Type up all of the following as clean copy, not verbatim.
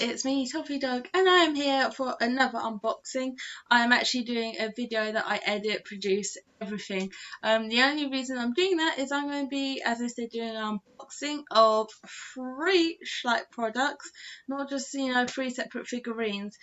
it's me, Toffee Dog, and I am here for another unboxing. I am actually doing a video that I edit, produce, everything. The only reason I'm doing that is I'm going to be, as I said, doing an unboxing of 3 Schleich products, not just, 3 separate figurines.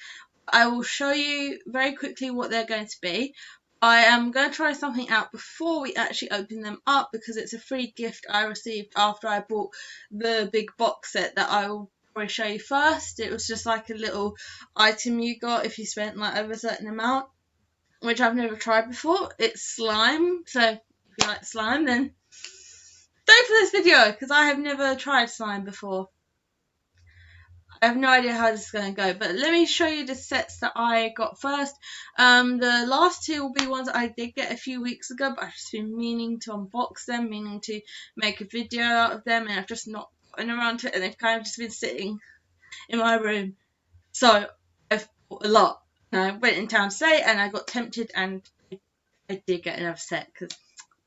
I will show you very quickly what they're going to be. I am going to try something out before we actually open them up because it's a free gift I received after I bought the big box set that I will probably show you first. It was just like a little item you got if you spent like over a certain amount, which I've never tried before. It's slime, so if you like slime then stay for this video because I have never tried slime before. I have no idea how this is going to go, but let me show you the sets that I got first. The last 2 will be ones that I did get a few weeks ago, but I've just been meaning to unbox them, meaning to make a video out of them, and I've just not gotten around to it, and they've kind of just been sitting in my room. So I've bought a lot, and I went in town today, and I got tempted, and I did get another set, because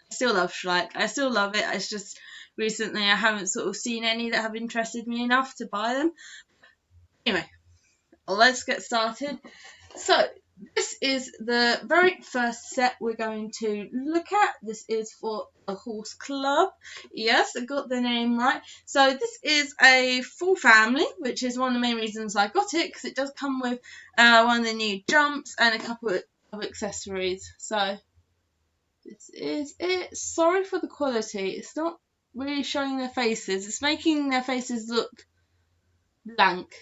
I still love Schleich. I still love it. It's just recently I haven't sort of seen any that have interested me enough to buy them. Anyway, let's get started. So this is the very first set we're going to look at. This is for a horse club. Yes, I got the name right. So this is a full family, which is one of the main reasons I got it, because it does come with one of the new jumps and a couple of accessories. So this is it. Sorry for the quality. It's not really showing their faces. It's making their faces look blank.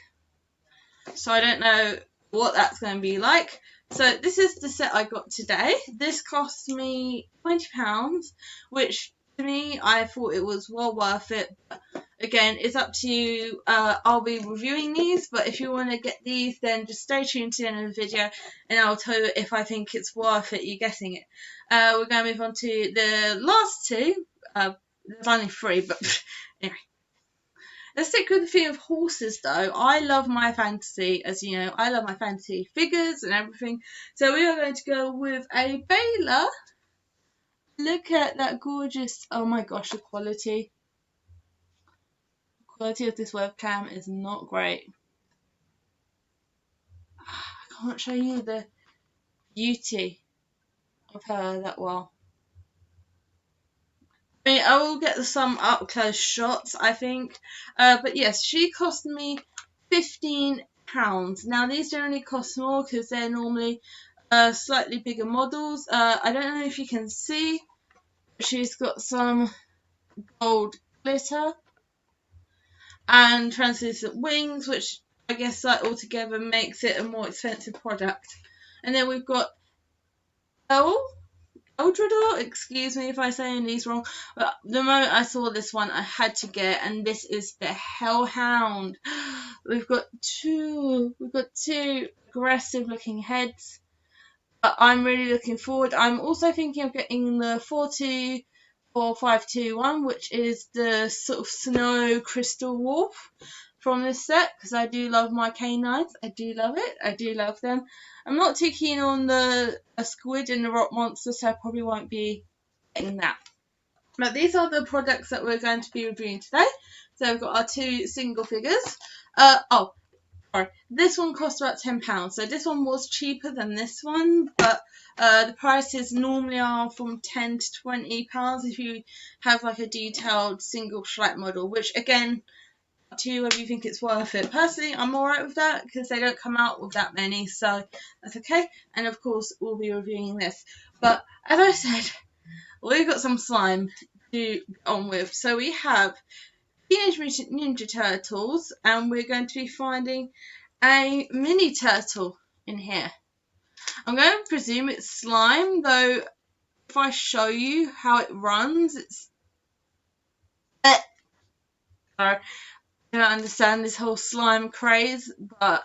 So I don't know what that's going to be like. So this is the set I got today. This cost me £20, which to me I thought it was well worth it. But again, it's up to you. I'll be reviewing these, but if you want to get these, then just stay tuned to the end of the video and I'll tell you if I think it's worth it you getting it. We're going to move on to the last 2. There's only 3, but anyway. Let's stick with the theme of horses though. I love my fantasy, as you know, I love my fantasy figures and everything. So we are going to go with a Bayala. Look at that gorgeous, oh my gosh, the quality. The quality of this webcam is not great. I can't show you the beauty of her that well. I mean, I will get some up close shots, I think. But yes, she cost me £15. Now these generally cost more because they're normally slightly bigger models. I don't know if you can see, she's got some gold glitter and translucent wings, which I guess that altogether makes it a more expensive product. And then we've got Eldrador, excuse me if I say any of these wrong, but the moment I saw this one I had to get, and this is the hellhoud. We've got two aggressive looking heads. I'm really looking forward. I'm also thinking of getting the 42521, which is the sort of snow crystal wolf from this set, because I do love my canines. I do love it. I do love them. I'm not too keen on the squid and the rock monster, so I probably won't be getting that. But these are the products that we're going to be reviewing today. So we've got our 2 single figures. This one cost about £10. So this one was cheaper than this one, but the prices normally are from £10 to £20 if you have like a detailed single Schleich model, which again, to you whether you think it's worth it. Personally, I'm alright with that because they don't come out with that many, so that's okay. And of course, we'll be reviewing this. But as I said, we've got some slime to get on with. So we have Teenage Mutant Ninja Turtles, and we're going to be finding a mini turtle in here. I'm going to presume it's slime, though if I show you how it runs, it's... Sorry. I don't understand this whole slime craze, but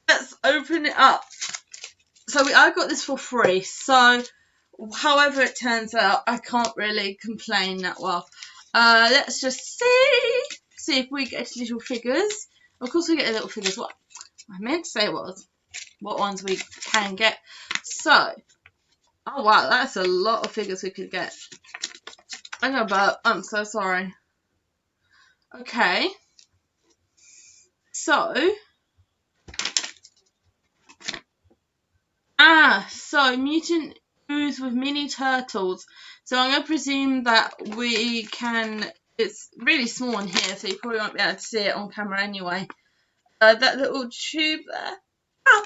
let's open it up. So I got this for free, so however it turns out, I can't really complain that well. Let's just see if we get little figures. Of course we get little figures. What I meant to say was what ones we can get. So, oh wow, that's a lot of figures we could get. I know, but I'm so sorry. Okay. So mutant ooze with mini turtles. So I'm going to presume that we can, it's really small in here, so you probably won't be able to see it on camera anyway. That little tube there.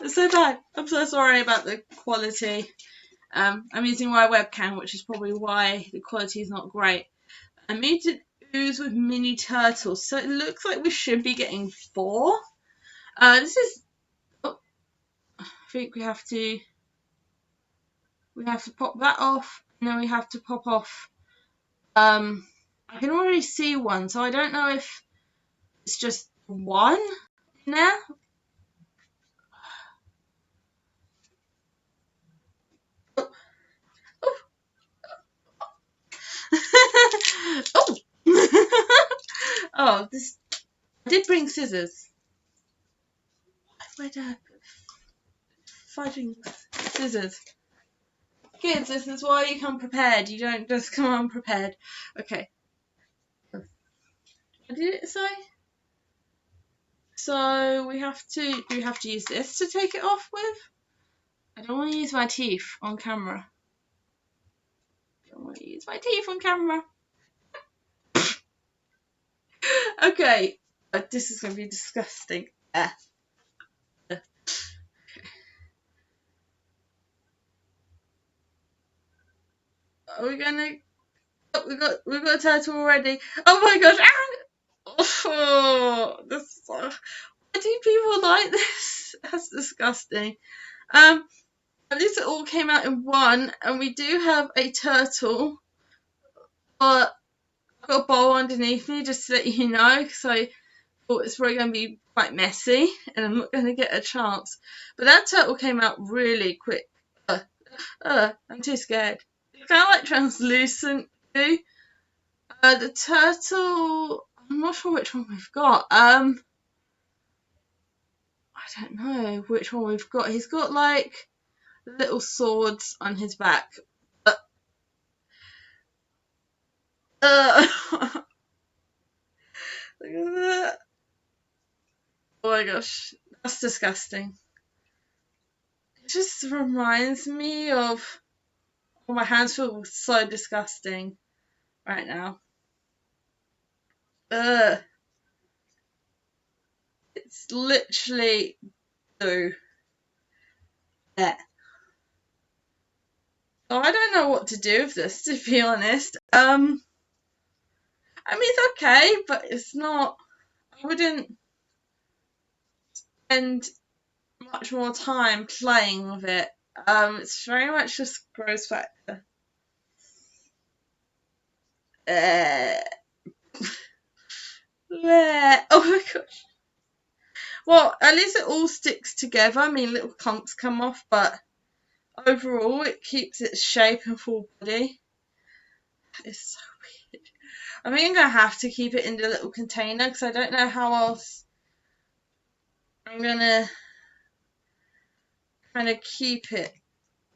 It's so bad. I'm so sorry about the quality. I'm using my webcam, which is probably why the quality is not great. A mutant ooze with mini turtles. So it looks like we should be getting 4. This is, oh, I think we have to pop that off, and then we have to pop off. I can already see one, so I don't know if it's just one in there. Oh, oh. Oh, this. I did bring scissors. Where did I put fudging scissors? Kids, this is why you come prepared. You don't just come unprepared. Okay. What did it say? So we have to. Do we have to use this to take it off with? I don't want to use my teeth on camera. I don't want to use my teeth on camera. Okay. This is going to be disgusting. Are we gonna? Oh, we got a turtle already. Oh my gosh! Oh, this. Why do people like this? That's disgusting. At least it all came out in one, and we do have a turtle. But I've got a bowl underneath me just to let you know, because I thought it's probably going to be quite messy, and I'm not going to get a chance. But that turtle came out really quick. I'm too scared. It's kind of like translucent too. The turtle, I'm not sure which one we've got. I don't know which one we've got. He's got like little swords on his back. Look at that. Oh my gosh, that's disgusting. It just reminds me of. Oh, my hands feel so disgusting right now. Ugh. It's literally blue. Yeah. So I don't know what to do with this, to be honest. I mean, it's okay, but it's not. I wouldn't spend much more time playing with it. It's very much just gross factor. Uh, oh my gosh. Well, at least it all sticks together. I mean, little clumps come off, but overall, it keeps its shape and full body. It's so weird. I think I'm gonna have to keep it in the little container because I don't know how else I'm gonna kind of keep it.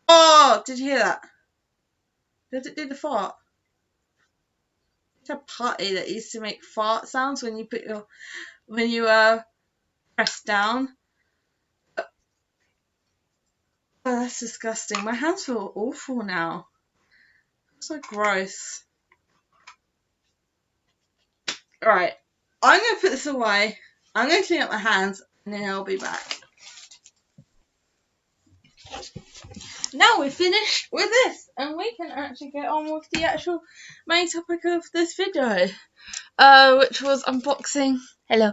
Oh, did you hear that? Did it do the fart? It's a putty that used to make fart sounds when you press down. Oh, that's disgusting. My hands feel awful now. It's so gross. Alright, I'm gonna put this away. I'm gonna clean up my hands and then I'll be back. Now we're finished with this and we can actually get on with the actual main topic of this video, which was unboxing. Hello.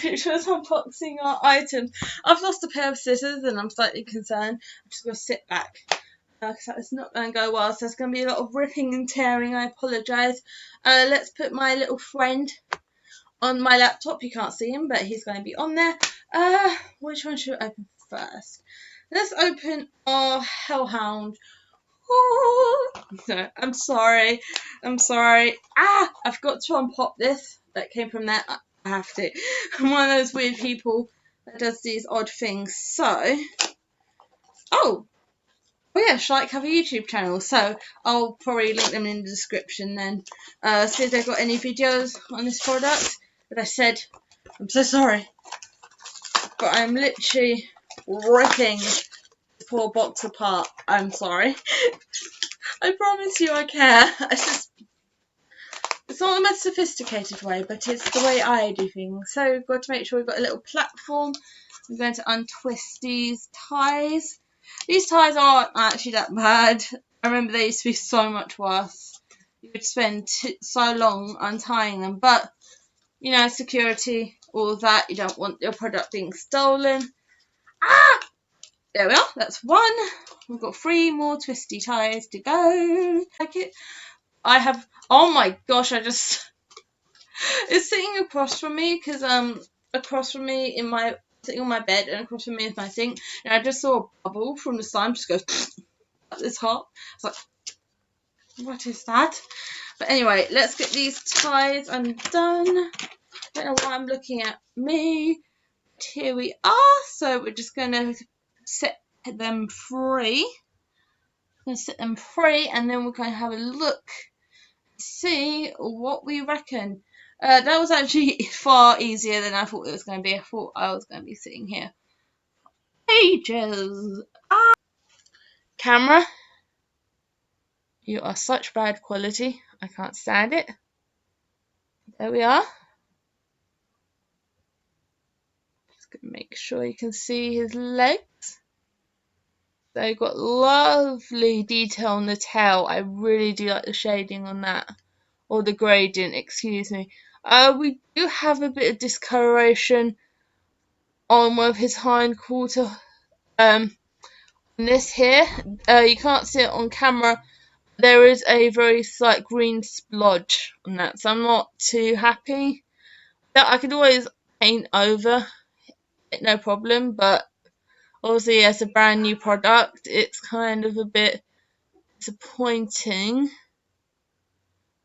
Which was unboxing our items. I've lost a pair of scissors and I'm slightly concerned. I'm just going to sit back because that is not going to go well. So there's going to be a lot of ripping and tearing. I apologise. Let's put my little friend on my laptop. You can't see him, but he's going to be on there. Which one should I open first? Let's open our hellhoud. No, I'm sorry. I've got to unpop this. That came from there. I have to. I'm one of those weird people that does these odd things. So, oh yeah, Schleich have a YouTube channel. So I'll probably link them in the description then. See if they've got any videos on this product. But I said, I'm so sorry. but I'm literally ripping this poor box apart. I'm sorry. I promise you I care. It's not the most sophisticated way, but it's the way I do things. So we've got to make sure we've got a little platform. I'm going to untwist these ties. These ties aren't actually that bad. I remember they used to be so much worse. You would spend so long untying them, but you know, security, all of that. You don't want your product being stolen. Ah! There we are. That's one. We've got 3 more twisty ties to go. Like it. I have. Oh my gosh! It's sitting across from me because across from me sitting on my bed and across from me is my sink, and I just saw a bubble from the slime just go this hot. It's like, what is that? But anyway, let's get these ties undone. I don't know why I'm looking at me. But here we are. So we're just gonna set them free. And then we're gonna have a look, see what we reckon. That was actually far easier than I thought it was going to be. I thought I was going to be sitting here ages. Camera, you are such bad quality. I can't stand it. There we are. Just going to make sure you can see his legs. They've got lovely detail on the tail. I really do like the shading on that. Or the gradient, excuse me. We do have a bit of discoloration on one of his hind quarter. This here, you can't see it on camera. There is a very slight green splodge on that, so I'm not too happy. I could always paint over it, no problem, but obviously as a brand new product, it's kind of a bit disappointing.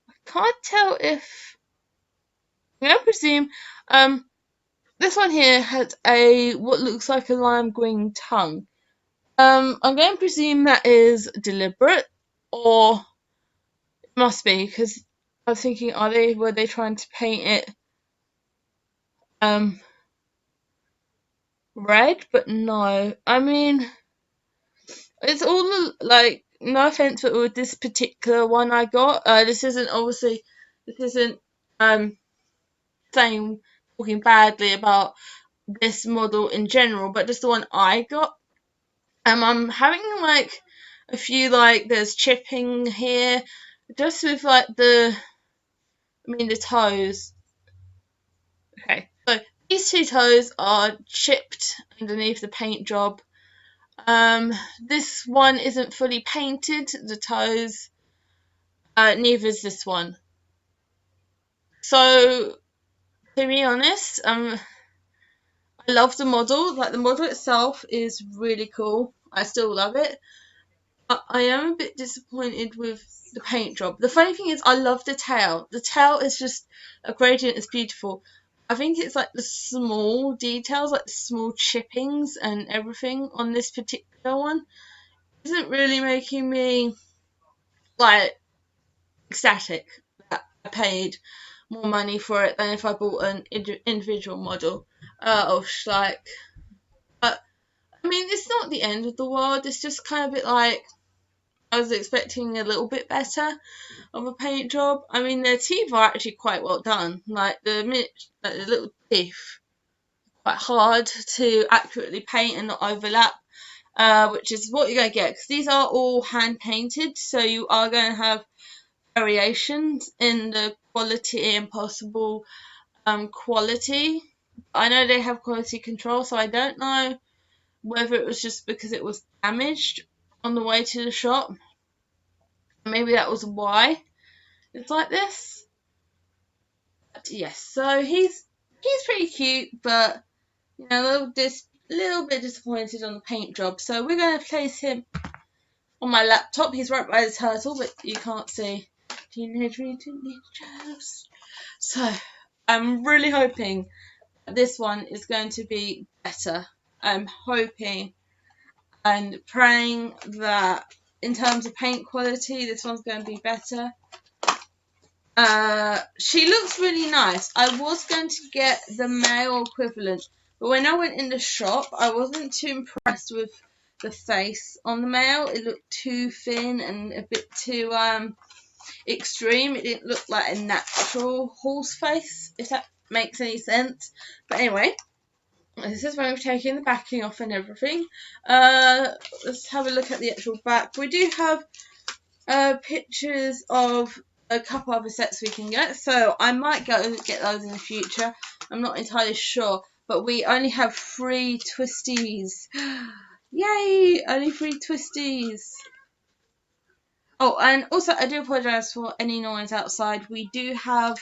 I can't tell if I'm gonna presume this one here has what looks like a lime green tongue. I'm going to presume that is deliberate, or it must be, because I was thinking, were they trying to paint it red? But no. I mean, it's all like, no offense, but with this particular one I got, this isn't talking badly about this model in general, but just the one I got. I'm having like a few, like there's chipping here, just with like the toes. Okay, so these 2 toes are chipped underneath the paint job. This one isn't fully painted, the toes, neither is this one. So, to be honest, I love the model. Like, the model itself is really cool. I still love it. But I am a bit disappointed with the paint job. The funny thing is, I love the tail. The tail is just a gradient. It's beautiful. I think it's like the small details, like the small chippings and everything on this particular one, isn't really making me like ecstatic that I paid more money for it than if I bought an individual model of Schleich. But I mean, it's not the end of the world. It's just kind of a bit like, I was expecting a little bit better of a paint job. I mean, their teeth are actually quite well done. Like the little teeth, quite hard to accurately paint and not overlap, which is what you're going to get, because these are all hand painted, so you are going to have variations in the quality and possible quality. I know they have quality control, so I don't know whether it was just because it was damaged on the way to the shop. Maybe that was why it's like this. But yes, so he's pretty cute, but you know, a little bit disappointed on the paint job. So we're going to place him on my laptop. He's right by the turtle, but you can't see. Teenage Mutant Ninjas. So I'm really hoping this one is going to be better. I'm hoping and praying that in terms of paint quality, this one's going to be better. She looks really nice. I was going to get the male equivalent, But when I went in the shop, I wasn't too impressed with the face on the male. It looked too thin and a bit too extreme. It didn't look like a natural horse face, if that makes any sense. But anyway, this is when we've taken the backing off and everything. Let's have a look at the actual back. We do have pictures of a couple other sets we can get, so I might go get those in the future. I'm not entirely sure, but we only have 3 twisties. Yay! Only 3 twisties. Oh, and also I do apologise for any noise outside. We do have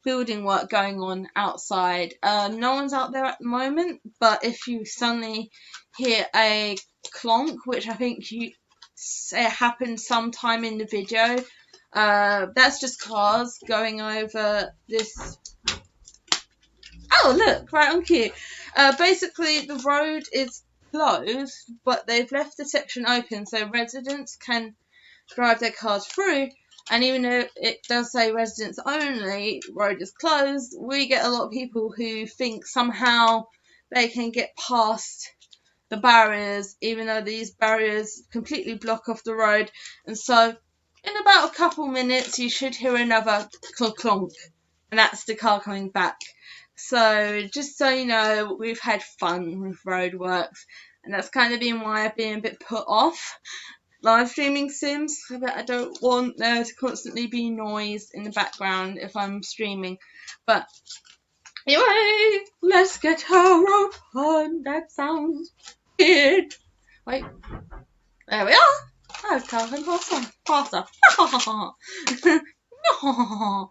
building work going on outside. No one's out there at the moment, but if you suddenly hear a clonk, which I think it happened sometime in the video, that's just cars going over this. Oh, look, right on cue. Basically, the road is closed, but they've left the section open so residents can drive their cars through. And even though it does say residents only, road is closed, we get a lot of people who think somehow they can get past the barriers, even though these barriers completely block off the road. And so, in about a couple minutes, you should hear another clonk, and that's the car coming back. So, just so you know, we've had fun with roadworks, and that's kind of been why I've been a bit put off live streaming Sims. I don't want there to constantly be noise in the background if I'm streaming. But anyway, let's get a road fun. That sounds weird. Wait, there we are. I've covered faster. No,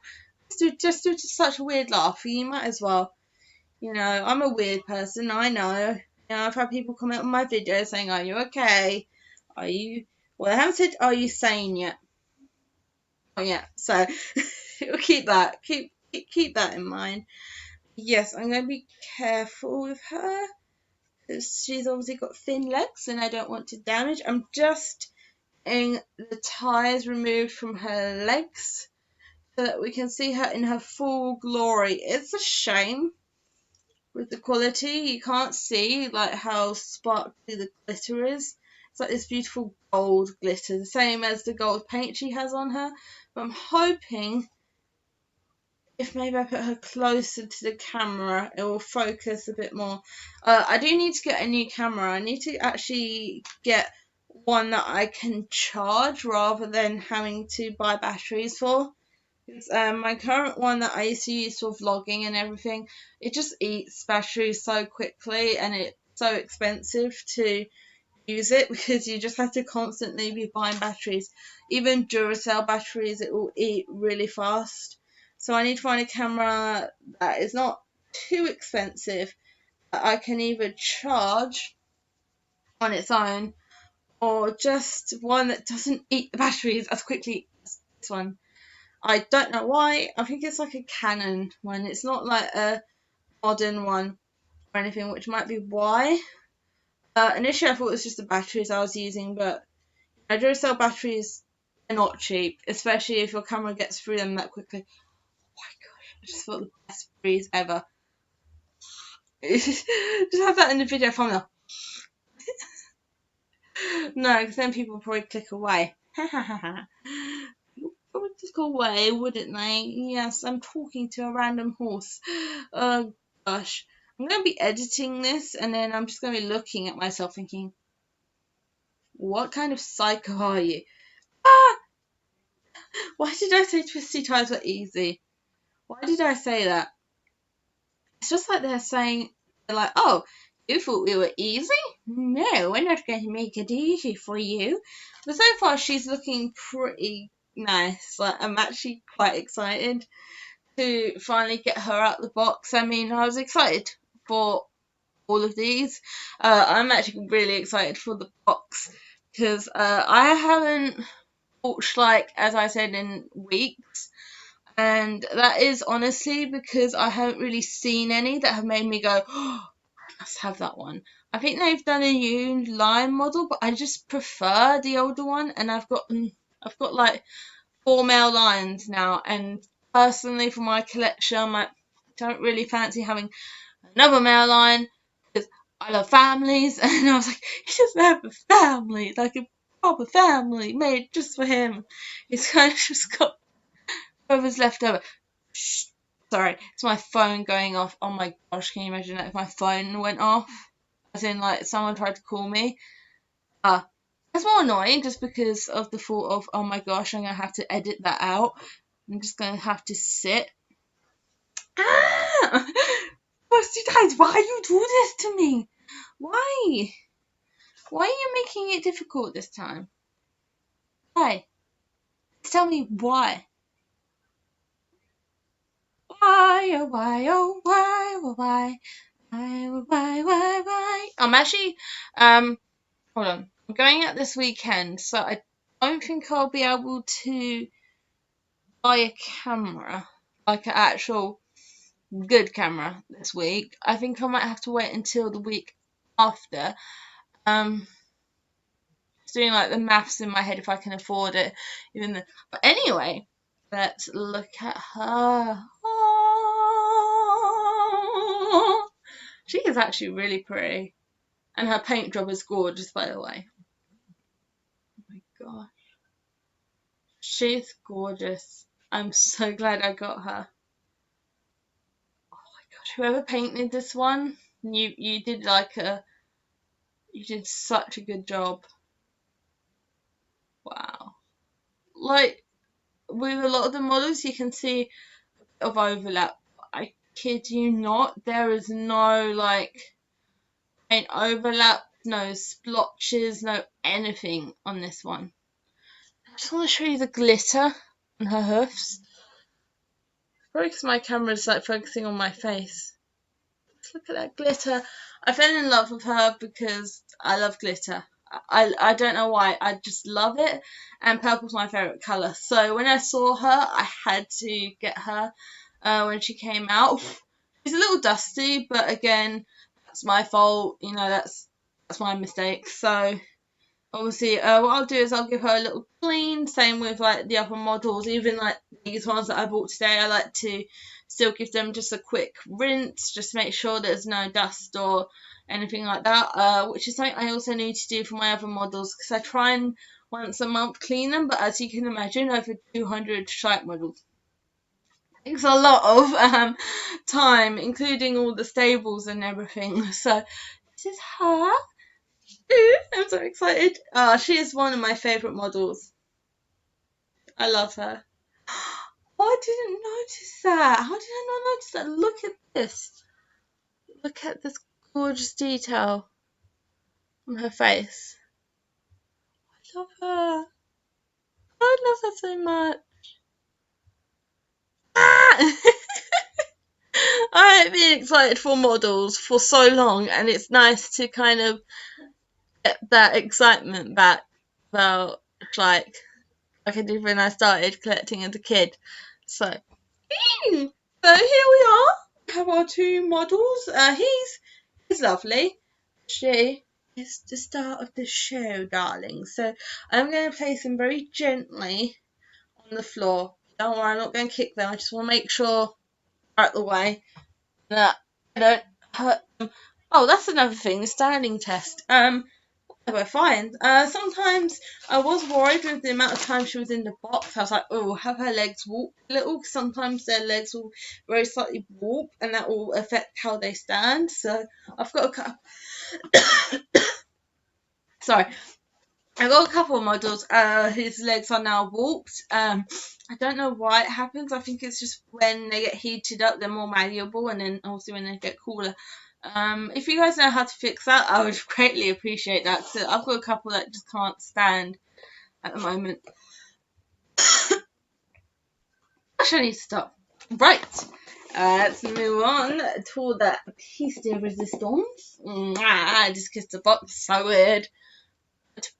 just do such a weird laugh. You might as well. You know, I'm a weird person. I know. You know, I've had people comment on my videos saying, "Are you okay? Are you?" Well, I haven't said, "Are you sane?" yet. Oh yeah, so we'll keep that. Keep that in mind. Yes, I'm going to be careful with her because she's obviously got thin legs, and I don't want to damage. I'm just getting the tires removed from her legs so that we can see her in her full glory. It's a shame with the quality. You can't see like how sparkly the glitter is. It's like this beautiful gold glitter, the same as the gold paint she has on her. But I'm hoping if maybe I put her closer to the camera, it will focus a bit more. I do need to get a new camera. I need to actually get one that I can charge rather than having to buy batteries for. My current one that I used to use for vlogging and everything, it just eats batteries so quickly and it's so expensive to use it because you just have to constantly be buying batteries. Even Duracell batteries, it will eat really fast. So I need to find a camera that is not too expensive that I can either charge on its own or just one that doesn't eat the batteries as quickly as this one. I don't know why. I think it's like a Canon one. It's not like a modern one or anything, which might be why. Initially, I thought it was just the batteries I was using, but I do sell batteries are not cheap, especially if your camera gets through them that quickly. Oh my gosh, I just thought the best breeze ever. Just have that in the video thumbnail. No, because then people probably click away. People would click away, wouldn't they? Yes, I'm talking to a random horse. Oh gosh. I'm going to be editing this and then I'm just going to be looking at myself thinking, what kind of psycho are you? Ah! Why did I say twisty ties were easy? Why did I say that? It's just like they're like, oh, you thought we were easy? No, we're not going to make it easy for you. But so far, she's looking pretty nice. Like, I'm actually quite excited to finally get her out the box. I mean, I was excited for all of these. I'm actually really excited for the box because I haven't bought Schleich, as I said, in weeks. And that is honestly because I haven't really seen any that have made me go, oh, I must have that one. I think they've done a new line model, but I just prefer the older one. And I've got like 4 male lions now. And personally, for my collection, I don't really fancy having another male lion. I love families, and I was like, he doesn't have a family, like a proper family made just for him. He's kind of just got whoever's left over. Shh. Sorry, it's my phone going off. Oh my gosh, can you imagine that if my phone went off? As in, like, someone tried to call me. That's more annoying just because of the thought of, oh my gosh, I'm going to have to edit that out. I'm just going to have to sit. Ah! Busty guys, why you do this to me? Why? Why are you making it difficult this time? Why? Tell me why. Why, oh why, oh why, oh why, why? I'm actually, hold on. I'm going out this weekend, so I don't think I'll be able to buy a camera, like an actual good camera this week. I think I might have to wait until the week after. Just doing like the maths in my head if I can afford it. But anyway, let's look at her. Oh, she is actually really pretty, and her paint job is gorgeous, by the way. Oh my gosh, she's gorgeous. I'm so glad I got her. Oh my gosh, whoever painted this one, you did you did such a good job. Wow. Like, with a lot of the models, you can see of overlap. I kid you not, there is no like paint overlap, no splotches, no anything on this one. I just want to show you the glitter on her hoofs. Probably because my camera's like focusing on my face. Just look at that glitter. I fell in love with her because I love glitter. I don't know why, I just love it, and purple's my favourite colour. So when I saw her, I had to get her when she came out. She's a little dusty, but again, that's my fault. You know, that's my mistake. So obviously, what I'll do is I'll give her a little clean. Same with like the other models, even like these ones that I bought today. I like to still give them just a quick rinse, just to make sure there's no dust or anything like that. Which is something I also need to do for my other models because I try and once a month clean them. But as you can imagine, over 200 Schleich models takes a lot of time, including all the stables and everything. So this is her. Ooh, I'm so excited. She is one of my favourite models. I love her. Oh, I didn't notice that. How did I not notice that? Look at this. Look at this gorgeous detail on her face. I love her. I love her so much. Ah! I've been excited for models for so long, and it's nice to kind of get that excitement back about like I did when I started collecting as a kid. So, so here we are. We have our two models. He's lovely. She is the start of the show, darling. So I'm going to place him very gently on the floor. Don't worry, I'm not going to kick them. I just want to make sure they're out the way that I don't hurt them. Oh, that's another thing, the standing test. They were fine. Sometimes I was worried with the amount of time she was in the box. I was like, oh, have her legs walk a little? Sometimes their legs will very slightly warp, and that will affect how they stand. So I've got sorry, I've got a couple of models whose legs are now warped. I don't know why it happens. I think it's just when they get heated up, they're more malleable, and then obviously when they get cooler. If you guys know how to fix that, I would greatly appreciate that. So I've got a couple that just can't stand at the moment. Gosh, I need to stop. Right. Let's move on to the piece de resistance. I just kissed the box. So weird.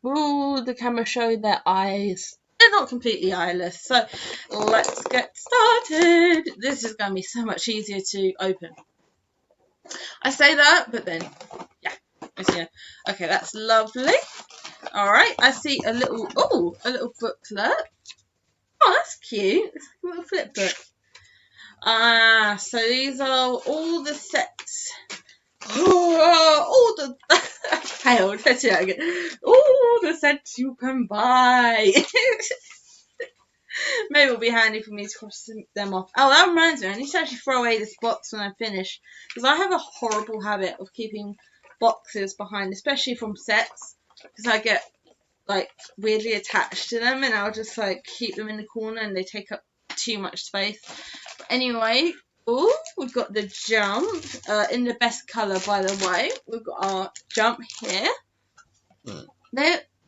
Will the camera show their eyes? They're not completely eyeless. So let's get started. This is going to be so much easier to open. I say that, but then, yeah. Okay, that's lovely. All right, I see a little booklet. Oh, that's cute. It's like a little flip book. So these are all the sets. All hellhoud. Let's do that again. Oh, the sets you can buy. Maybe it'll be handy for me to cross them off. Oh, that reminds me, I need to actually throw away this box when I finish, because I have a horrible habit of keeping boxes behind, especially from sets, because I get like weirdly attached to them, and I'll just like keep them in the corner and they take up too much space. But anyway, oh, we've got the jump in the best colour, by the way. We've got our jump here.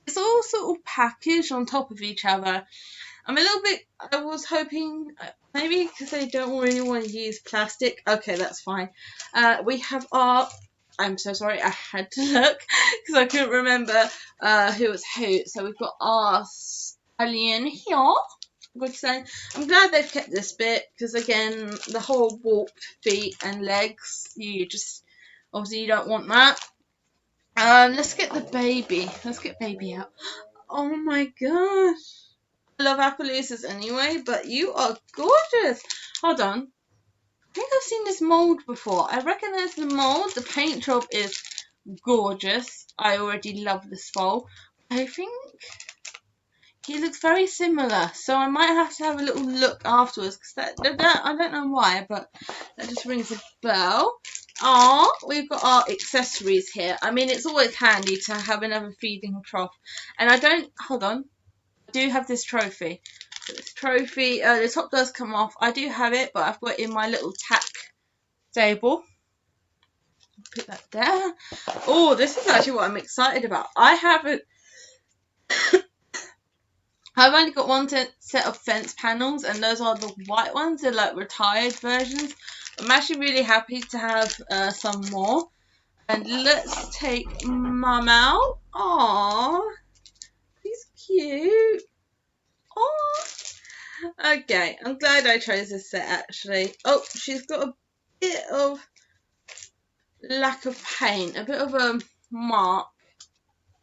It's all sort of packaged on top of each other. I'm a little bit, I was hoping, maybe because they don't really want to use plastic. Okay, that's fine. We have our, I'm so sorry, I had to look because I couldn't remember who was who. So we've got our stallion here. Good saying. I'm glad they've kept this bit because, again, the whole warped feet and legs, you just, obviously you don't want that. Let's get the baby. Let's get baby out. Oh my gosh. I love Appaloosas anyway, but you are gorgeous. Hold on. I think I've seen this mould before. I recognise the mould. The paint job is gorgeous. I already love this foal. I think he looks very similar, so I might have to have a little look afterwards, because that I don't know why, but that just rings a bell. We've got our accessories here. I mean, it's always handy to have another feeding trough. And I don't, hold on, I do have this trophy. So this trophy, the top does come off. I do have it, but I've got it in my little tack table. Put that there. Oh, this is actually what I'm excited about. I've only got one set of fence panels, and those are the white ones. They're like retired versions. I'm actually really happy to have some more. And let's take Mum out. Aww, she's cute. Aww. Okay, I'm glad I chose this set actually. Oh, she's got a bit of lack of paint, a bit of a mark.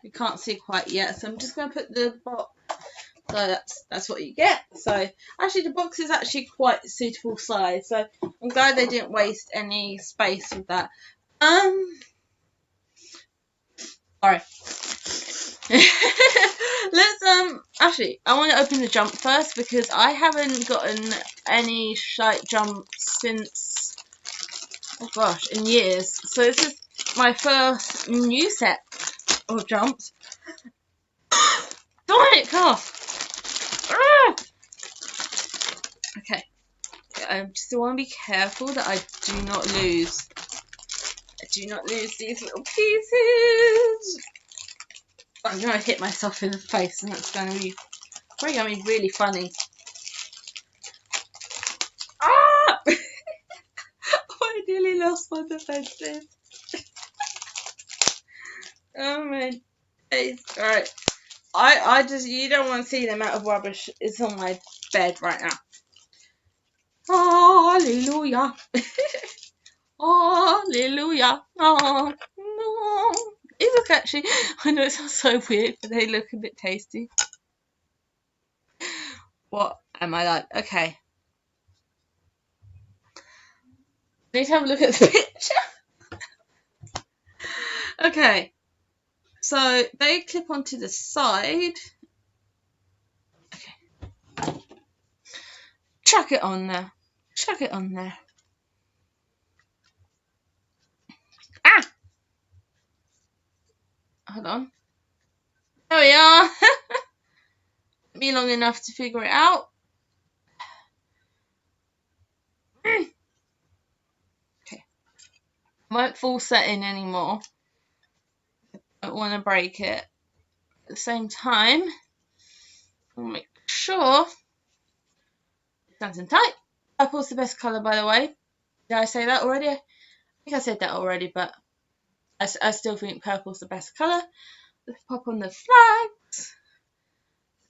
You can't see quite yet, so I'm just going to put the box. So that's what you get. So actually the box is actually quite suitable size, so I'm glad they didn't waste any space with that. Sorry. Let's actually I want to open the jump first, because I haven't gotten any Schleich jumps since, oh gosh, in years. So this is my first new set of jumps. Darn it, calf! Okay, I still want to be careful that I do not lose. I do not lose these little pieces. I'm going to hit myself in the face, and that's going to be probably going to be really funny. Ah! I nearly lost my defenses. Oh my face. Alright. I just, you don't want to see the amount of rubbish is on my bed right now. Hallelujah. Hallelujah. Oh, no. They look actually, I know it sounds so weird, but they look a bit tasty. What am I like? Okay. I need to have a look at the picture. Okay. So they clip onto the side. Okay. Chuck it on there. Chuck it on there. Ah! Hold on. There we are. Took me long enough to figure it out. Okay. Won't full set in anymore. Don't want to break it. At the same time, I'll make sure it's nice and tight. Purple's the best colour, by the way. Did I say that already? I think I said that already, but I still think purple's the best colour. Let's pop on the flags.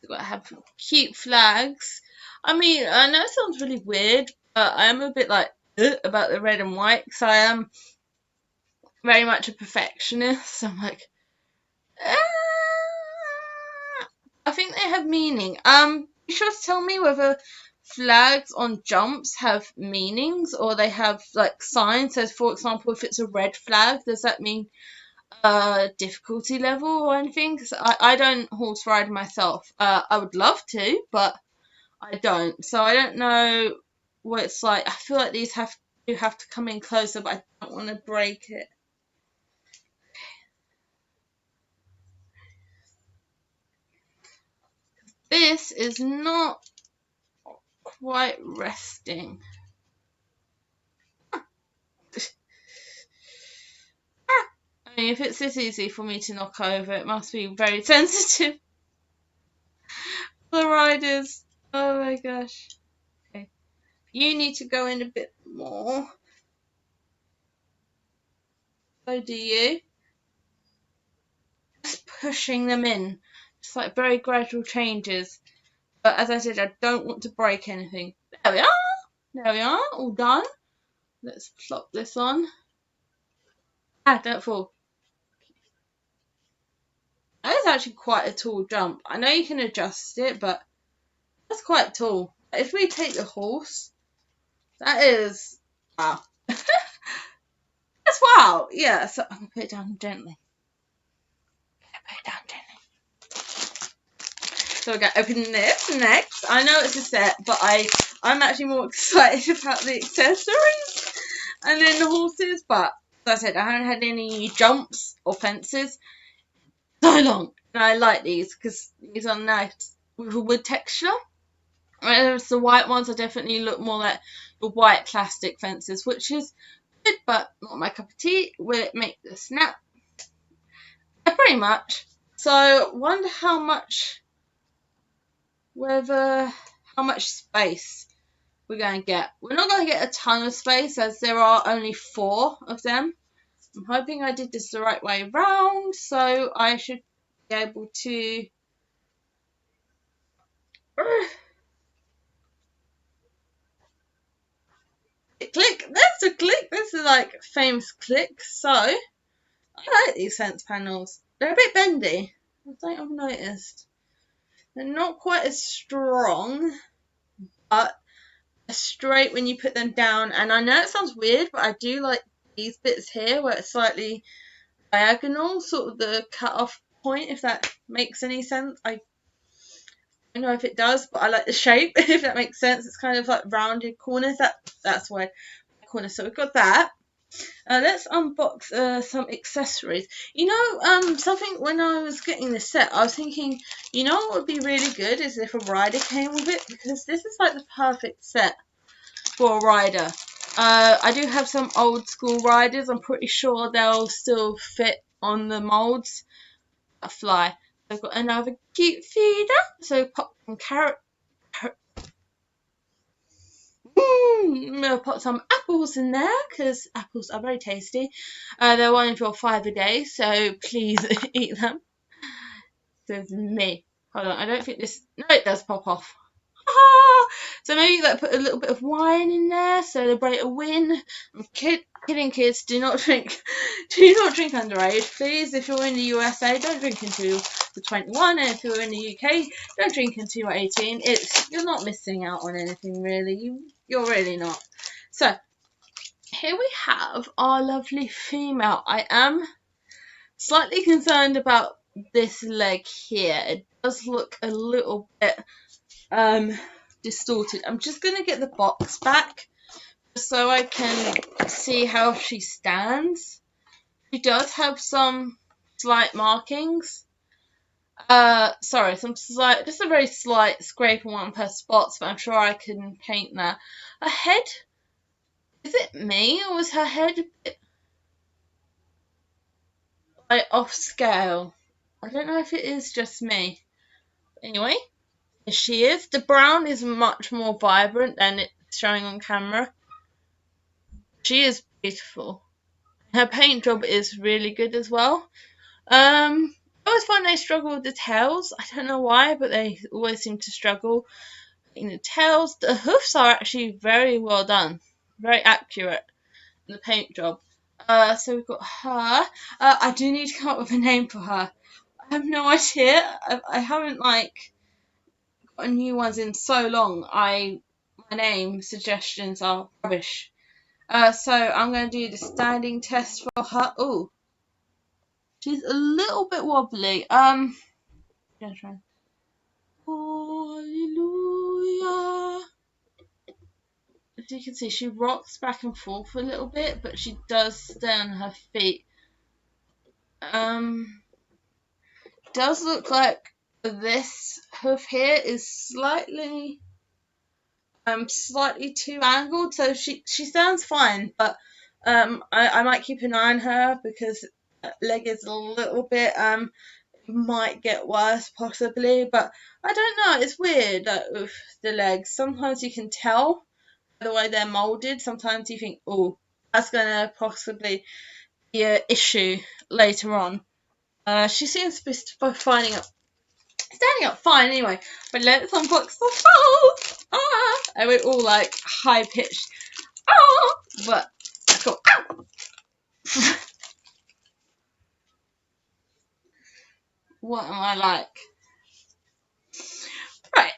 We've got to have cute flags. I mean, I know it sounds really weird, but I am a bit like about the red and white, because I am very much a perfectionist. So I'm like, I think they have meaning. Be sure to tell me whether flags on jumps have meanings, or they have like signs. So for example, if it's a red flag, does that mean difficulty level or anything, because I don't horse ride myself. I would love to, but I don't. So I don't know what it's like. I feel like these do have to come in closer, but I don't want to break it. This is not quite resting. I mean, if it's this easy for me to knock over, it must be very sensitive. The riders. Oh my gosh. Okay. You need to go in a bit more. So do you. Just pushing them in. Just like very gradual changes. But as I said, I don't want to break anything. There we are. There we are. All done. Let's plop this on. Ah, don't fall. That is actually quite a tall jump. I know you can adjust it, but that's quite tall. If we take the horse, that is wow. That's wow. Yeah, so I'm gonna put it down gently. Put it down gently. So we're gonna open this next. I know it's a set, but I'm actually more excited about the accessories and then the horses. But as I said, I haven't had any jumps or fences so long, and I like these because these are nice with a wood texture. Whereas the white ones, I definitely look more like the white plastic fences, which is good, but not my cup of tea. Will it make the snap? Yeah, pretty much. So, wonder how much space we're going to get. We're not going to get a ton of space, as there are only 4 of them. I'm hoping I did this the right way round, so I should be able to. Click. That's a click. This is like famous click. So I like these fence panels. They're a bit bendy. I think I've noticed. They're not quite as strong, but they're straight when you put them down. And I know it sounds weird, but I do like these bits here where it's slightly diagonal, sort of the cut-off point, if that makes any sense. I don't know if it does, but I like the shape, if that makes sense. It's kind of like rounded corners. That's why corner. So we've got that. Let's unbox some accessories. Something when I was getting this set, I was thinking, what would be really good is if a rider came with it, because this is like the perfect set for a rider. I do have some old school riders. I'm pretty sure they'll still fit on the molds. A fly. I've got another cute feeder. So pop some carrot. I'm going to put some apples in there because apples are very tasty. They're 1 for 5 a day, so please eat them. Says me. Hold on, I don't think this. No, it does pop off. So maybe like put a little bit of wine in there, celebrate a win. I'm kidding, kids. Do not drink. Do not drink underage, please. If you're in the USA, don't drink until you're 21, and if you're in the UK, don't drink until you're 18. You're not missing out on anything really. You're really not. So here we have our lovely female. I am slightly concerned about this leg here. It does look a little bit distorted. I'm just going to get the box back so I can see how she stands. She does have some slight markings. Just a very slight scrape on one of her spots, but I'm sure I can paint that. Her head, is it me, or was her head a bit like off scale? I don't know if it is just me. Anyway, here she is. The brown is much more vibrant than it's showing on camera. She is beautiful. Her paint job is really good as well. I always find they struggle with the tails. I don't know why, but they always seem to struggle in the tails. The hoofs are actually very well done, very accurate in the paint job. So we've got her. I do need to come up with a name for her. I have no idea. I haven't got new ones in so long. My name suggestions are rubbish. So I'm going to do the standing test for her. Ooh. She's a little bit wobbly. Yeah, try. Hallelujah. As you can see, she rocks back and forth a little bit, but she does stay on her feet. Does look like this hoof here is slightly too angled, so she sounds fine, but I might keep an eye on her because leg is a little bit might get worse possibly, but I don't know, it's weird with the legs. Sometimes you can tell by the way they're molded. Sometimes you think, oh, that's gonna possibly be an issue later on. She seems to be standing up fine anyway, but let's unbox the falls. And we're all like high pitched. But cool. What am I like? Right.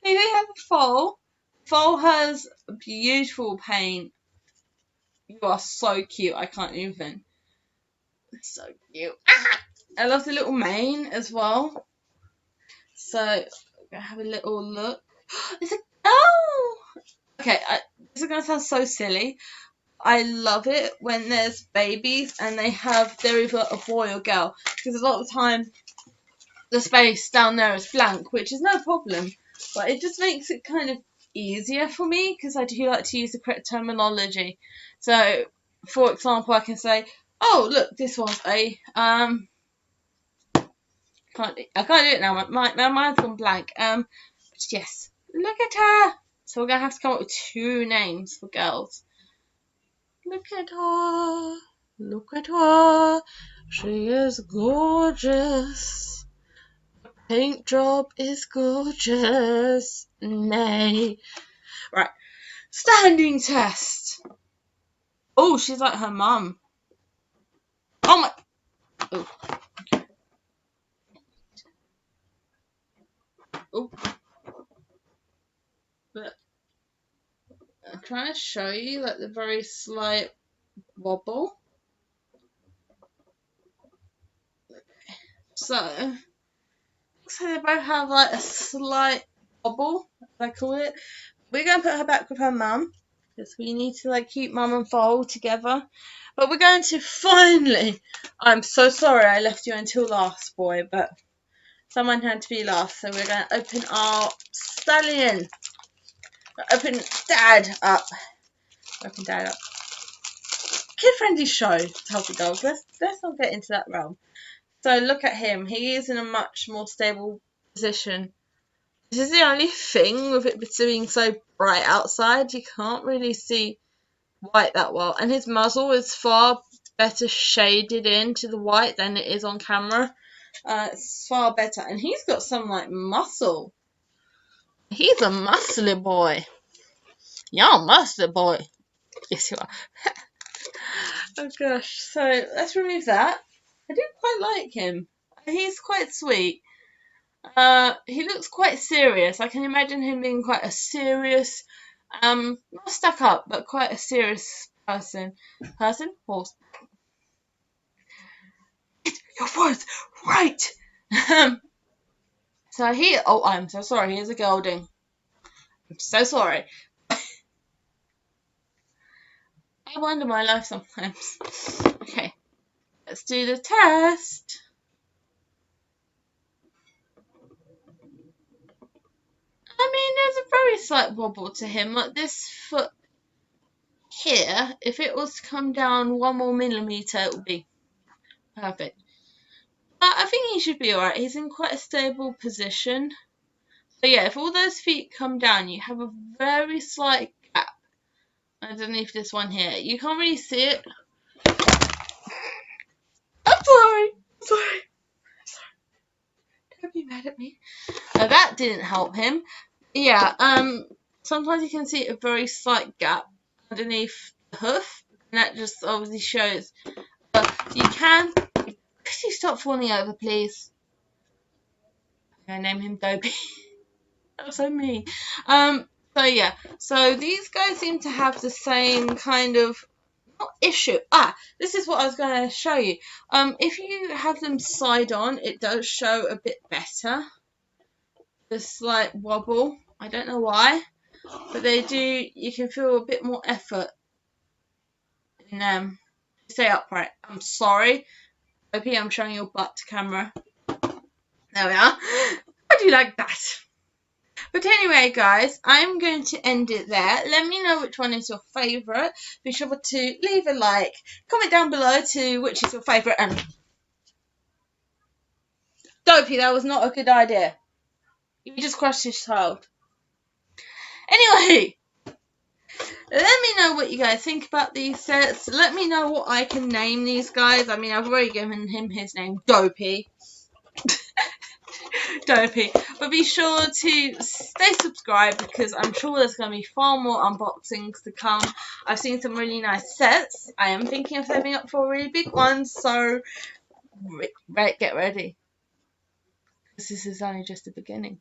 Here we have a foal. Foal has beautiful paint. You are so cute. I can't even. It's so cute. I love the little mane as well. So I'm gonna have a little look. It's a oh. Okay, this is gonna sound so silly. I love it when there's babies and they're either a boy or girl, because a lot of the time the space down there is blank, which is no problem, but it just makes it kind of easier for me because I do like to use the correct terminology. So, for example, I can say, "Oh, look, this was a I can't do it now. My mind's gone blank. But yes, look at her. So we're gonna have to come up with two names for girls. Look at her. Look at her. She is gorgeous. Paint job is gorgeous. Nay. Right. Standing test. Oh, she's like her mum. Oh my. Oh. Oh. But I'm trying to show you like the very slight wobble. So they both have like a slight wobble, as I call it. We're going to put her back with her mum because we need to like keep mum and foal together. But we're going to finally. I'm so sorry I left you until last, boy, but someone had to be last. So we're going to open our stallion. Open Dad up. Open Dad up. Kid-friendly show, healthy dogs. Let's not get into that realm. So look at him. He is in a much more stable position. This is the only thing with it being so bright outside. You can't really see white that well. And his muzzle is far better shaded into the white than it is on camera. It's far better. And he's got some like muscle. He's a muscly boy. You're a muscly boy. Yes, you are. Oh gosh. So let's remove that. I do quite like him. He's quite sweet. He looks quite serious. I can imagine him being quite a serious, not stuck up, but quite a serious person. Horse. Your words right. So I'm so sorry. He is a gelding. I'm so sorry. I wonder my life sometimes. Okay, let's do the test. I mean, there's a very slight wobble to him. Like this foot here, if it was to come down 1 more millimeter, it would be perfect. But I think he should be alright. He's in quite a stable position. So yeah, if all those feet come down, you have a very slight gap underneath this one here. You can't really see it. I'm sorry. Don't be mad at me. Now that didn't help him. Yeah, sometimes you can see a very slight gap underneath the hoof, and that just obviously shows. You can. Could you stop falling over, please? I name him Dobie. That was so mean. So yeah, so these guys seem to have the same kind of not issue. This is what I was going to show you. If you have them side on, it does show a bit better. The slight wobble. I don't know why, but they do. You can feel a bit more effort in them. Stay upright. I'm sorry. Maybe I'm showing your butt to camera. There we are. How do you like that? But anyway, guys, I'm going to end it there. Let me know which one is your favourite. Be sure to leave a like. Comment down below to which is your favourite. And Dopey, that was not a good idea. You just crushed his child. Anyway, let me know what you guys think about these sets. Let me know what I can name these guys. I mean, I've already given him his name, Dopey. Dopey. But be sure to stay subscribed because I'm sure there's going to be far more unboxings to come. I've seen some really nice sets. I am thinking of saving up for a really big one, so get ready. This is only just the beginning.